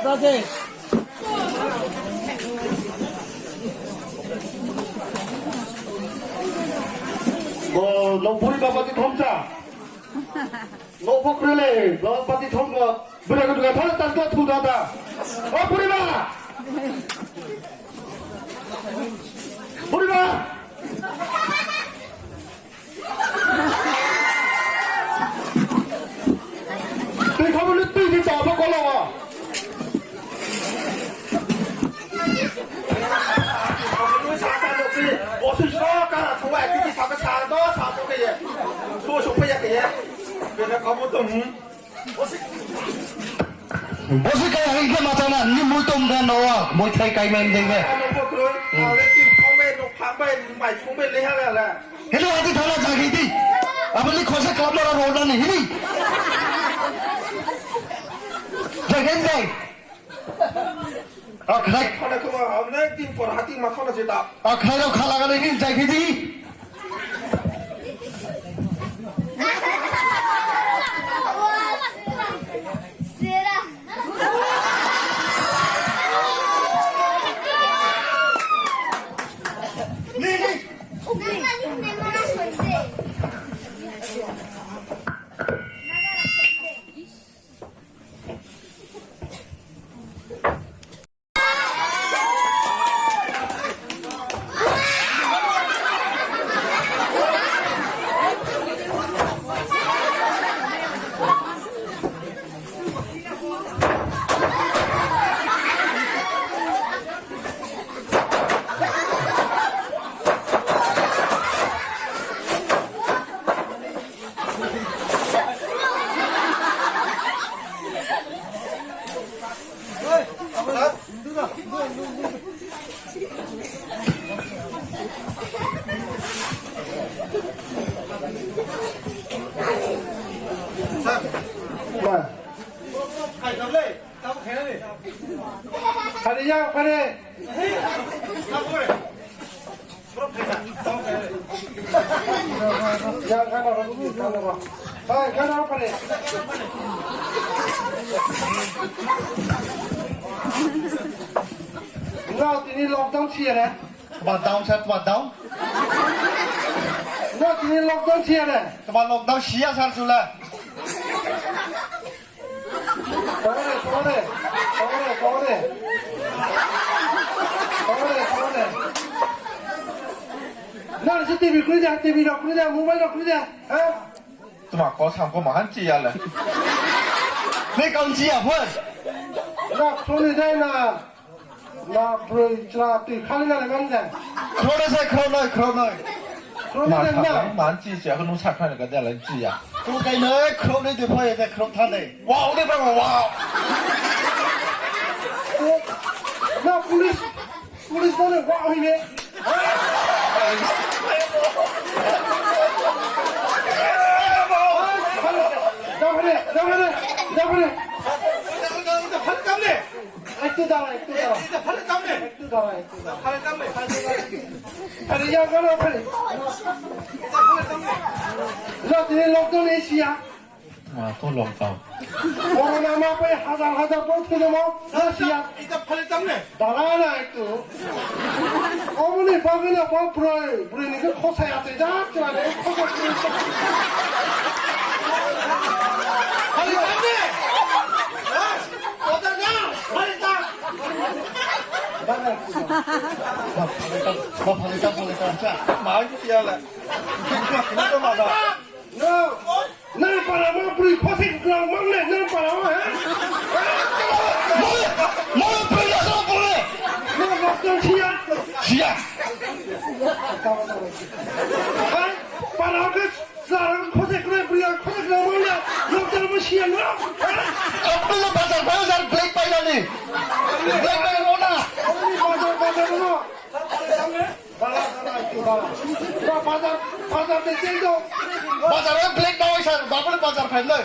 따뜻해. 뭐 롱포리가 바티 통자 롱포크레레 너 바티 통과 뭐라고 누가 다른 땅도 투다다 포리마 포리마 네 가면 뚜이 다 바꿔라我是说，刚才从外地他们查多少都可以，多少不也可以，别人搞不懂。我是kaya hindi matana, ni multom dan nawa, mo thay kay men ding be. 他们不可能，啊，那地方面、弄旁边买葱面厉害了嘞。 Hello ati thana jagi di. Abali khosa club mara roda ni hini. Jagen dai. Akhai 他那个嘛，那地方他地嘛，他那知道。 akhai ro khala ga ni jagi di. Kalian pada. Ya, kan orang itu kan orang. Hai, kan apa ni? Nggak, ini lockdown sih ya? Ba down chat ba down. Nggak, ini lockdown sih ya? Ba lockdown sia san sula. Kore. Nah, si TV kerja, TV dah kerja, mobile dah kerja, eh? Tuma ko sam ko mahan chi ya le. Ni kaun chi ya phun. Nah, sore dah nah beri cerah tu, kali nak dengan dah. Khro Sore Ma dah tha nah. man chi che hnu chat khan ga da lan chi ya. Tu kai noi khro ni de phoi de khro than de. Wow de ba wow. Nah, polis mana wah ini? Dah boleh. Itu dah. Ada yang kalau apa ni? Lalu ni lockdown Asia. Ma to long tao. Orang nama apa ya? Hazar bot kena mau? Asia. Dah lah itu. Kamu ni bagaimana apa bro ni ke kau saya tu dah cuma ni kau Ba phalitam cha. Ma chi ya le. Ni to ma da. No. Nang para mau beri kosik kelang mana? Nang para mau, eh? Mo beri ya so boleh. Nang lockdown Asia. Sia. Hai, para aku sekarang kosik kelang mana? Lockdown Asia no? Apa lo bazar black pai dah ni. Black pai mana? Ini bazar no. Bazar ni jadi. Bazar black dah isan. Bapa ni bazar pai le.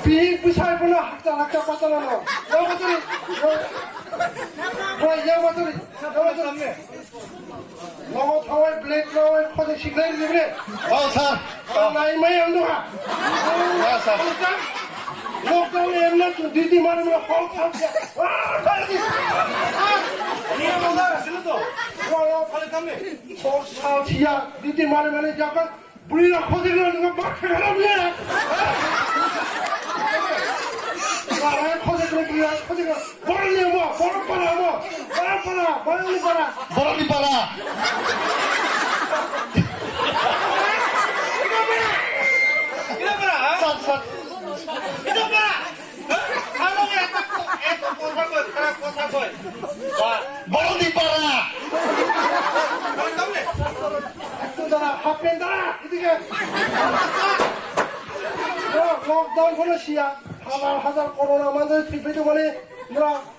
Bih, pusai pun lah. Hakta bazar no. Yang betul ni. Yang betul ni. Yang betul ni. Lawan thawai black lawan kau 또 시간이 그래. 사. 나이 많이 안 도와. 사. 록다운에 옛날 좀 니디 말하면 헐하지. 빨리. 니가 뭐가 싫어도. 와, 빨리 담네. 사치야, 니디 말하면 약간 우리랑 고생하는 거 막 하라고요. 아, 고생을 뭐를 뭐, 뭐를 빨아, 뭐를 빨아. 머리 봐라. 이러거라. 싹. 이러거라. 한국에 애도 꼬사고 사람 꼬사고. 와, 머리 봐라. 빨리 담네. 쓰더라, 합변더라, 이렇게. 록다운 거는 시야. 하자, 코로나 만들 TV도 거네. 뭐라.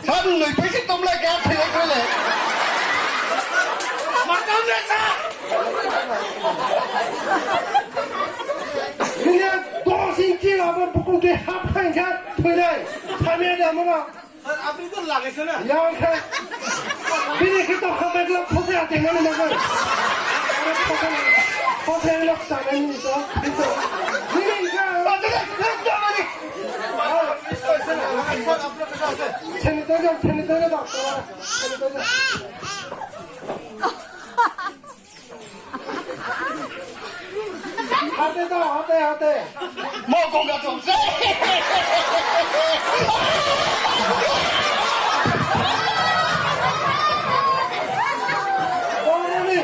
사는 người phải tông lại cái thì anh lại. 막 담냈어. 그냥 도신지 한번 북극에 합한자推来 참여하냐 뭐가 앞에 나가서는 양칼 그냥 그또 한백을 포세야 되면은 뭐가 포세를 없다면 있어 그러니까 채니떠져 봐 채니떠져 하대 Một con gà trống dễ. 어머니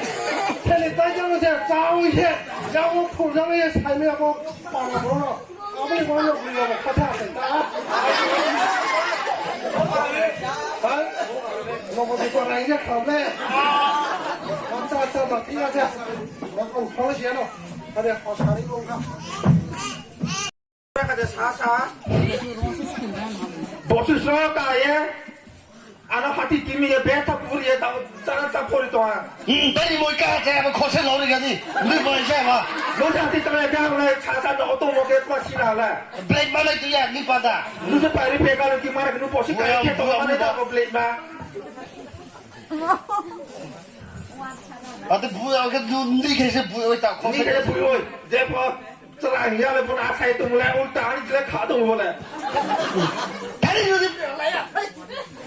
채니떠져는 제 짜오이해 짜오 풀장의 삶이라고 말하고 아무리 뭐냐 불려고 포세하겠다 너무 좋아 이제 가네 감사합니다 막 뛰어가자 몇번 벌어지노 그래 허사리 공가 가자 사사. 보스 쏘다예 아나 하티 팀이 베타 뿌리에 따라 뿌리 또한 Đây mỗi ca trẻ mà khó xem nó được cái gì. Đừng mời xem mà. 너한테 따라 가면 차산 어떤 먹게 빠시나라 Blake mà đây tôi nhận đi qua ta. 누구 빨리 배가는 그 말에 그 보시 까게 또 안에 다 블레마 À tôi vui cái đi cái gì vui tao khó 니 그래 xem. 보여 이제 뭐 저랑이야를 보나 사이 동네 올다 아니 그래 가동 보네 Cái này như thế.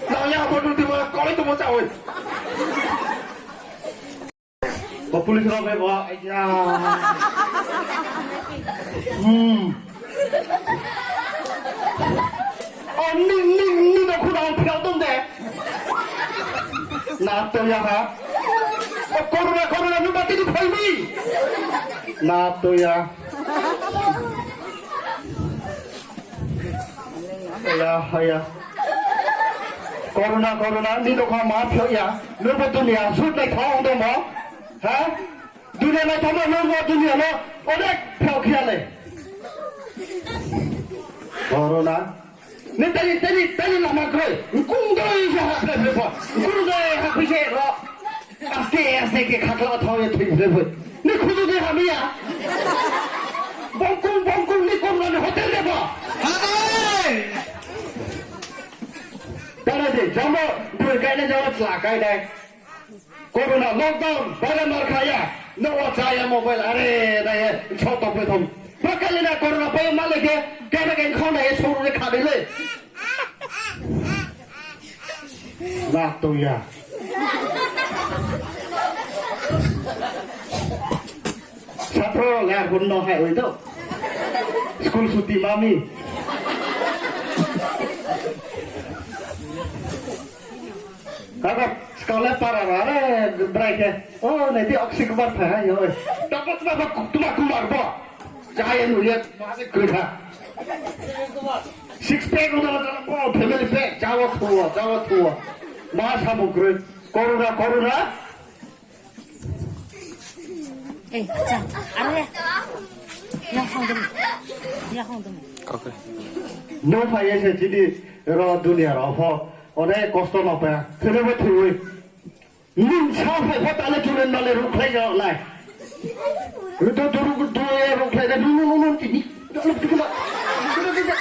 나야 보는 데뭐 거리도 못 잡아 뭐 불리스럽게 뭐 아이야 니 놓고 나온 표던데 나또야 하 코로나 누가 뛰는 팔미 나또야 하야 코로나 니 놓고 마표야 너뭐 두니야 술때 더운데 뭐 하? 두니야 더뭐 너뭐 두니야 너 어디 표기할래 코로나 내 때리 나만 그래 꿈도이서 하래 그래서 꿈도에 하피세 너 아스테 게 가까워 더에 되고 내 구두대 하미야 뻥꿈 니 꿈나는 호텔 내봐 Haday. 따라지 정말 그 cái này cho là cái này 코로나 록다운 바람을 가야 너와 자야 모바일 아래 나의 초도 배통 바깥이나 코로나 바이 말게 깨백엔 코너에 소리를 가리래 나또야 ছাত্র লে হুন্ন হয় ওই তো স্কুল ছুটি মামি Kakak sekolah para rare mereka. Oh nanti oksigen phải rồi. Dapat cuma kumar bo. Saya nuliat masih kerja. Six pack udah dalam bo family pack. Jawa tua. Mas kamu kerja. Corona. Eh, Cang, ada ya? Yang hong dem. No phải sẽ chỉ đi rồi dunia rồi 어내 고스톱 높아. 그래서 투이. 님 차에 호텔에 주는 날에 루클레저 라이. 그래도 두루 두에 루클레저 누누누누 띠니. 그러니까 그러니까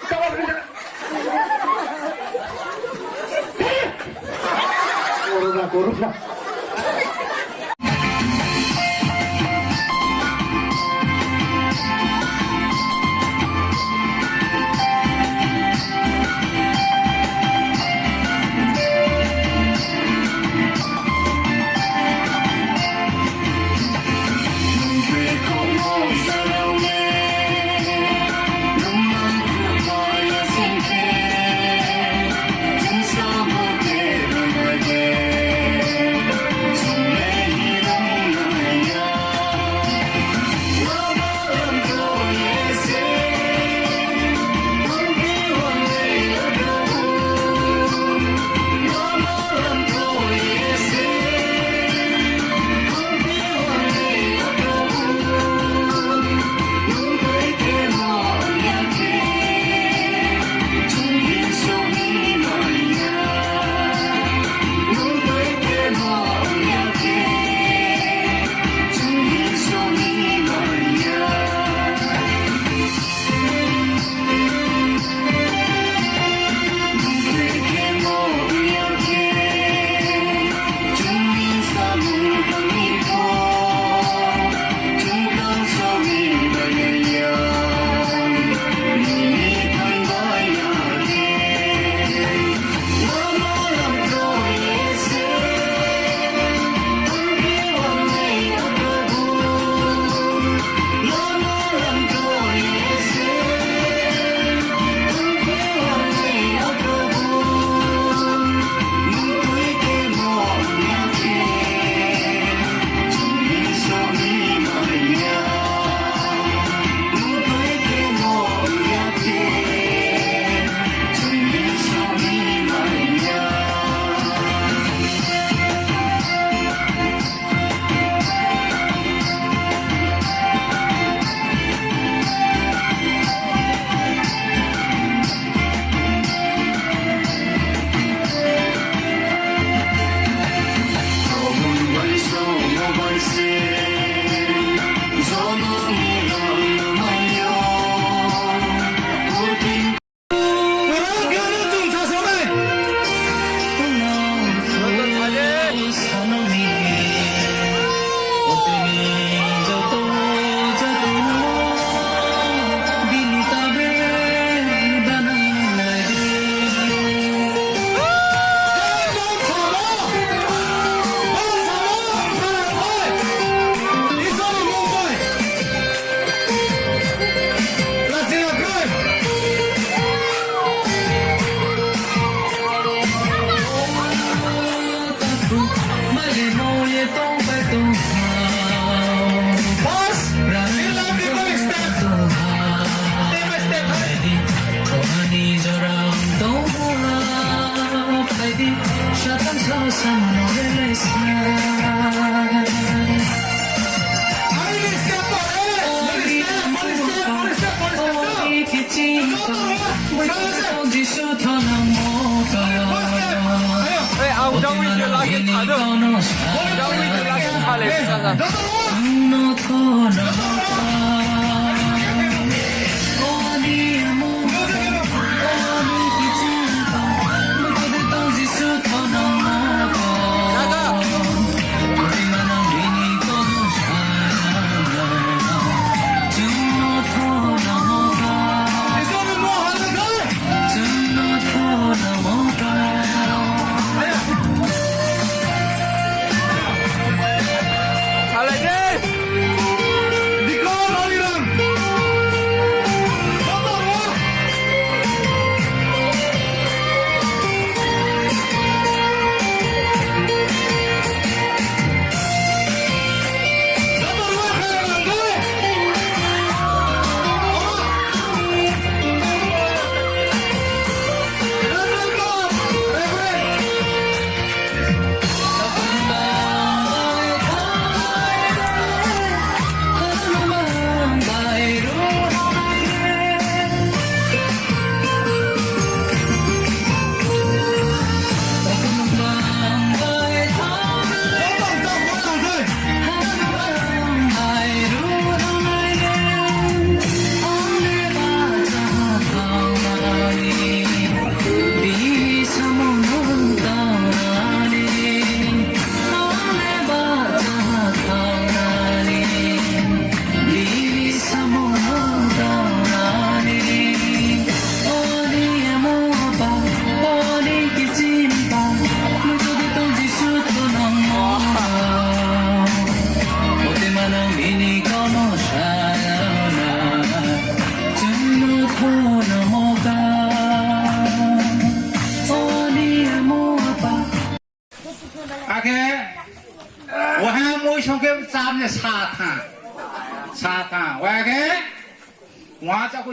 까봐 그러니까. 코로나.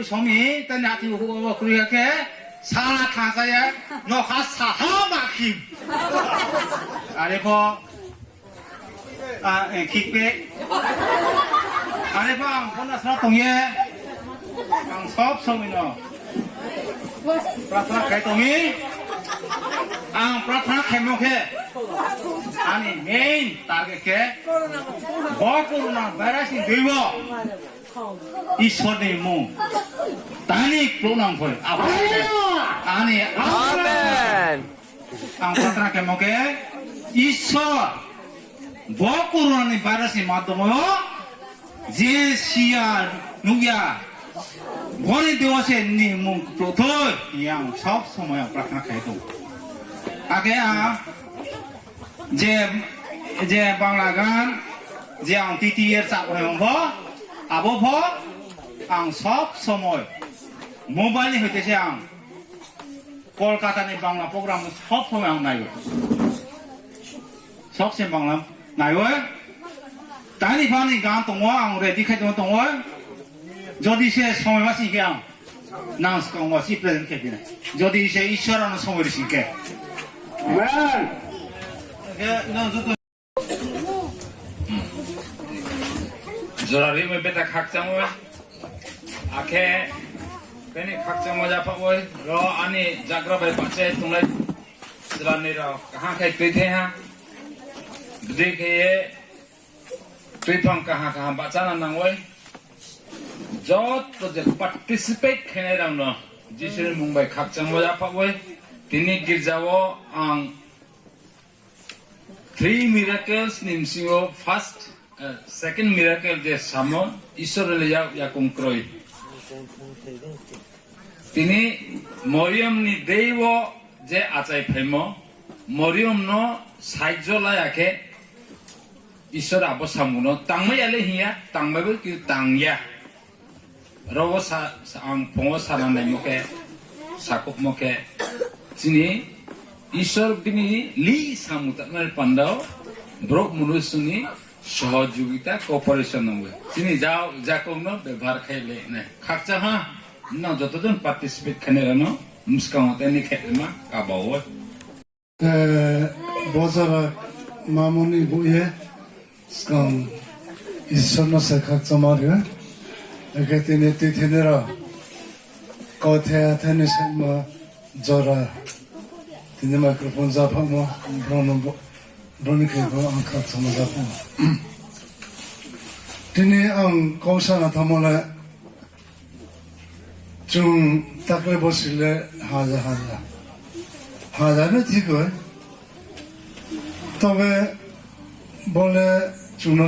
소미 떠나티 오고 그렇게 사탕사야 너가 사하마킴 아래고 킥백 아래방 혼나서 동예 ang 소미노 프라트나 개동이 ang 프라트나 개목해 아니 메인 타겟게 버코로나 바이러스 되고 ईश्वरले म तानी प्रोनाउन भयो अनि आमेन ang प्रार्थना के मौके ईश्वर बकुरनी बारसी माध्यम जे सिया नुया भनि देवसे नि मुं प्रोथो yang सब समय प्रार्थना खाइदो आगे जे बांला गान जे आं टीटीएर चाबो आबो आं सब समय मोबाइल होतेसे आं कलकातानि बांला प्रग्राम सब समय आं नायो सबसे बांला नायो दानि फानि गान दङ आं रेडि खाइदों दङ जदि से समय बासिके आं नांस दङ सि प्रेजेन्ट खेबिना जदि से ईश्वरनो समय सिके आमेन 저라리 뭐 베타 각장을 아케 베니 각장 모자 파고 로 아니 자그라베 빠체 동네 저라니라 하케 되테하 되게 되통 가하 바자나 나오이 저또 제 파티시페이트 해내라노 지실 뭉바이 각장 모자 파고 디니 길자고 ang 3 miracles nimsingo first second miracle je samo ishwarle ya konkroi tini moriam ni deivo je achai phemo moriam no saijjola yake ishwar abo samuno tangmai ale hiya tangmai ki tangya robo sa ang pongo saranai moke sakup moke tini ishwar bini li samutanal pandao brok munusuni सहयोगिता कोऑपरेशन हुए तिनी जाओ जाको न व्यवहार खेले ने खर्चा हां न जतजन पार्टिसिपेट खने रहनो मुस्काउ तनी खेलमा काबाव बजार मामुनि बुए स्कम इसनो से खर्चा मारे एकेतिने तिथिनेरा कोथे थने समा जरा तिने माइक्रोफोन जाफामो ब्रोनो ब्रोनिके को अंका समझापो Tini ang kausana tamole 좀 닦을 보실래 하자는 지금 또왜 원래 주노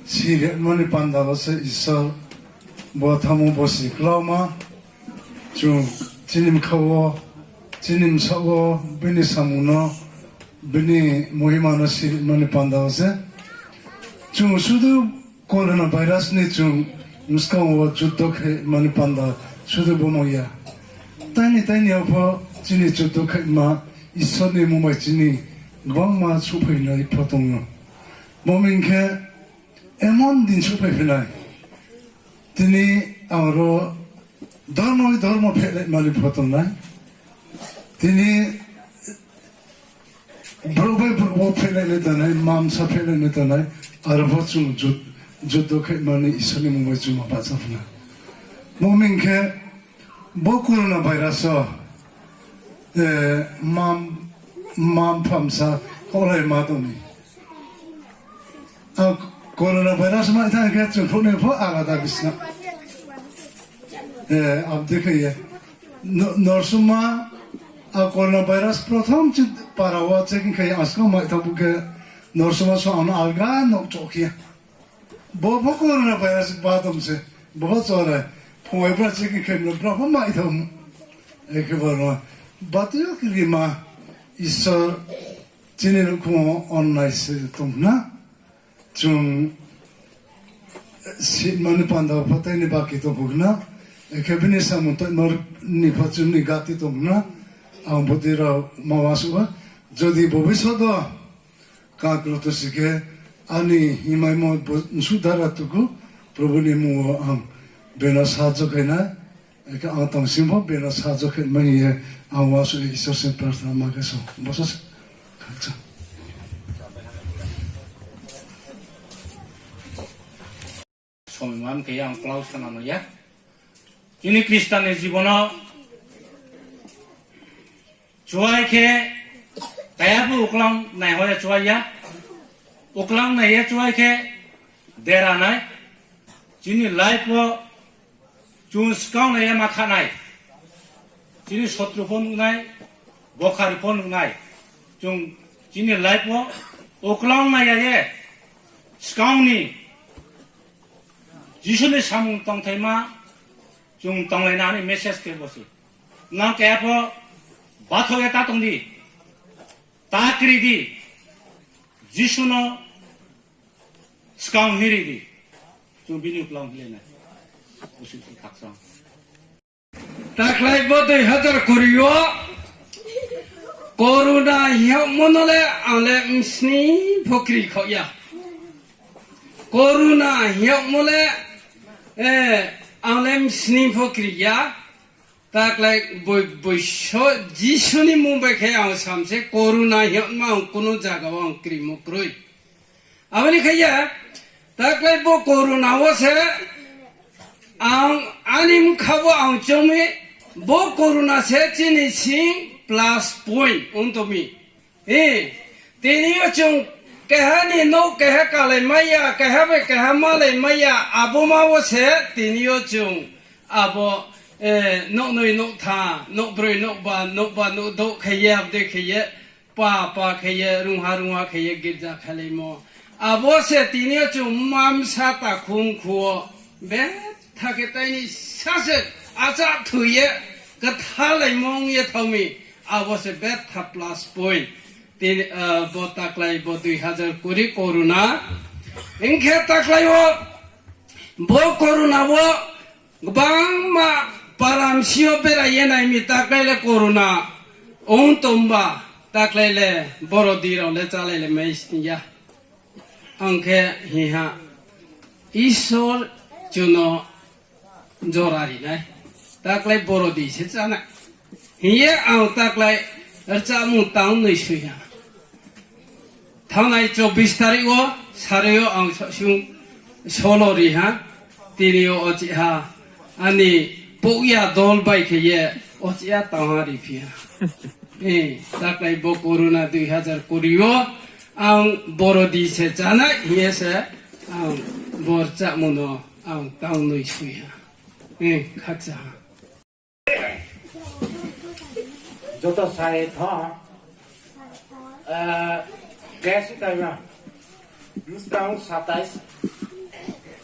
시리 머니 반다고서 있어 뭐 타모 보시 그러마 좀 지님 커워 지님 서고 비니 사무노 비니 모히마노 시리 머니 반다고서 좀 수도 코로나 바이러스니 좀 무스카워 주독해 머니 반다 수도 보모야 따니 아파 지니 주독해 마 있어네 몸에 지니 왕마 수페이나 이포동노 몸인게 에몬딘 수페이나 드니 아로 더모 페레 말이 포동나 드니 브로베 페레네 다나 맘사 페레네 다나 아르보 좀 주독해 마니 있어네 몸에 좀 아파서나 몸인게 뭐 코로나 바이러스 맘 팜사 코로나 마도니 아 코로나 바이러스 마이타 개츠 폰에 포 아가다 비스나 앞데케 너스마 아 코로나 바이러스 프로톰 치 파라와 체킹 케 아스코 마이타 부게 너스마 소안 알가 노초키야 보보 코로나 바이러스 바돔세 보보 소라 포에브라 체킹 케 노브라 마이타 에케 보노 바티오 크리마 있어 지내는 고 온라인스 동나 좀 시만이 판다 파타이니 바키도 보구나 에케비니 사문타 너니 파츠니 가티 동나 아무데라 마와수가 저디 보비서도 카크로토시게 아니 이마이모 수다라투고 프로브니모 베나 사조케나 에케 아탐 심보 베나 사조케 마니 아와수 이소세 파르타 마게소 보소스 가자 소명한 그양 클라우스 나노야 주니 크리스탄의 জীবন 좋아이케 가야부 오클랑 나이호야 좋아야 오클랑 나이야 좋아이케 데라나이 주니 라이프 준 스카운 나이야 마카나이 주니 소트루폰 나이 보카리폰 나이 좀 주니 라이프 오클랑 나이야 스카운이 지수의 사문 땅테마 좀 땅레나니 메시지 개보시 나 개포 바토에 따동디 따크리디 지수노 스카운 히리디 좀 비뉴 플랑 힐레나 오시티 각성 ताकलाई बोधे हजार करियो कोरोना हिया मनले आले स्नी फक्री खया कोरोना हिया मले आले स्नी फक्रिया ताकलाई बोइसो जिसुनि मुंबई खे आं सामसे कोरोना हिया मा कुनु जागाव आं क्रिमुक्रुइ आबनि खया ताकलाई बो कोरोना वसे आं आनिम खाबो आं चोमे बो कोरोना से चिनि सिं प्लस पॉइंट उनतोमी तेनियो चों कहनी नो कह काले मैया कहबे कह माले मैया आबो मावो से तेनियो चों आबो नो नोय नो था नो ब्रोय नो बा नो दो खये आबदे खये पा खये रुहा खये गिरजा खलेमो आबो से तेनियो चों मामसा ता खुंखुओ बे थाके ताइनि सासे आजा थुये कथालै मंगे थौमी आबसे बे था प्लस पॉइंट तीन बो ताकलाई बो 2000 कुरी कोरोना इनखे ताकलाई बो कोरोना वो गबांमा पारामसियो बेराये नाइमि ताकलाइले कोरोना ओन तोंबा ताकलाइले बरदिरावले चालाइले मैसनिया अंखे हिहा ईश्वर जुनो जोरारी नाय ताकलाई बरदी से जाना हिये आं ताकलाई रचामु ताउ नै सुया थानाय 24 तारिखो सारेयो आं सुं सोलरि हा तिरियो अजिहा आनि पोया दल बाइखये अजिया ताहारि फिया ताकलाई बो कोरोना 2000 कुरियो आं बरदी से जाना हिये से आं borca muno ang tang noi suya. Khacha. Joto sai tha. कैसी टाइम है? Disease 27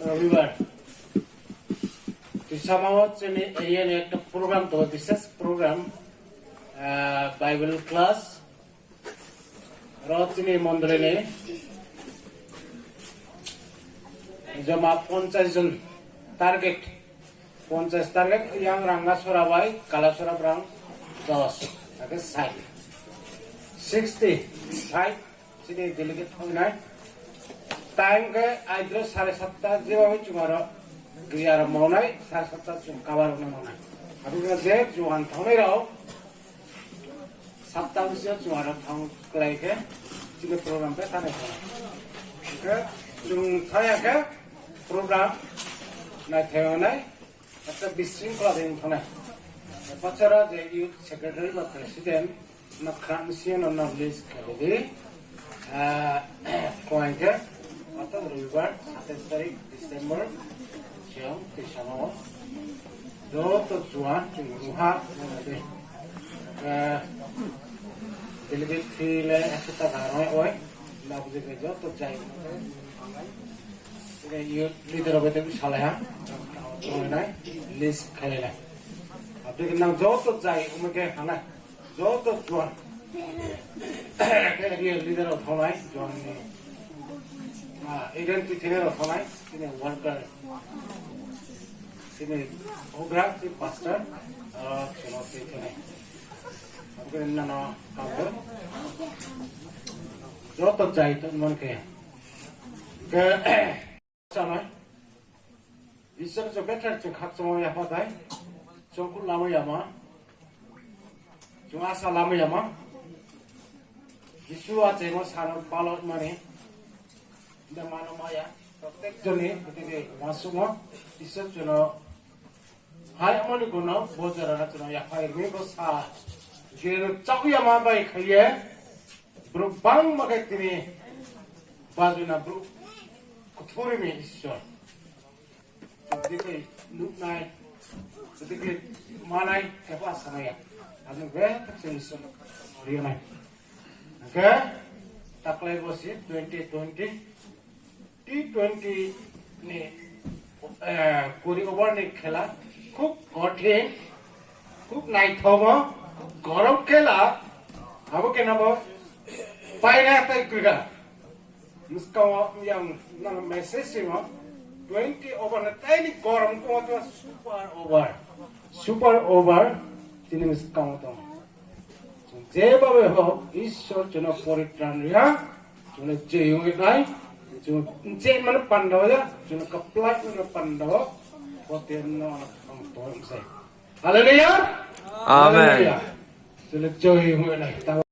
रविवार समावत चने एरिया ने एक प्रोग्राम तो विशेष प्रोग्राम बाइबल क्लास रचने मंदिर ने जमा 50 जन टारगेट 50 टारगेट yang Rangasura बाई कालासुरा ब्रांग 10 आगे साइड 65 चने डेलीगेट होना टाइम के आइड्रो 7:30 जेबाबो जुमारो गैयार मावनाय 7:30 जुम काबार मावनाय आरो जे जुवान थांनाय राव 7:00 से जुमारो थां क्लाइके जिने प्रोग्राम पे थाने के जुम थाया के प्रोग्राम ना थायनाय अच्छा बिसिंखला देन थानाय पछरा जे यूथ सेक्रेटरी बा प्रेसिडेंट ना क्रामसियन ना लिस्ट के पॉइंट atau reward 27 तारीख Desember siang di sana do tujuan rumah nanti delegate file kita taruh oi lagu juga tuh jai ini youth leader apa itu salah ya mana list kali lah tapi kenang jauh tuh jai umumnya mana jauh tuh juan kayak dia leader of Hawaii juan ini identity of Hawaii, ini worker, ini program, ini pastor, channel ini. Mungkin nana kabar, jauh terjadi tu mungkin. Ke sana, Islam tu better tu hak semua yang pakai, cukup lama ya mah, cuma asal lama ya mah. Isu aja mas haram palot mana. Mana maya, protek joni, betul masuk mah, isap jono, hai amani guna, bojar anak jono ya hai ini bosah, jadi cakup ya mah baik kaya, berubang makai kini, baju na beru, kuthuri mi isap, jadi nuk naik, jadi malai kepas sama ya, anu gue tak isap, orang naik, oke, tak lagi bosi 2020. T20 ने कोरी ओवर ने खेला खूब कठिन खूब नाइट होगा गरम खेला अब क्या ना वो पायना तक किया उसका yang मैसेज है वो 20 ओवर ने ताई गरम को तो सुपर ओवर जिन्हें उसका तो जे बाबे हो ईश्वर चुना परित्राण रिया चुना जेयों इतना Cek mana pandawa ya, cuma keplak mana pandawa, hotel no orang tua saya. Haleluya. Amen. Sudah jauh mulai.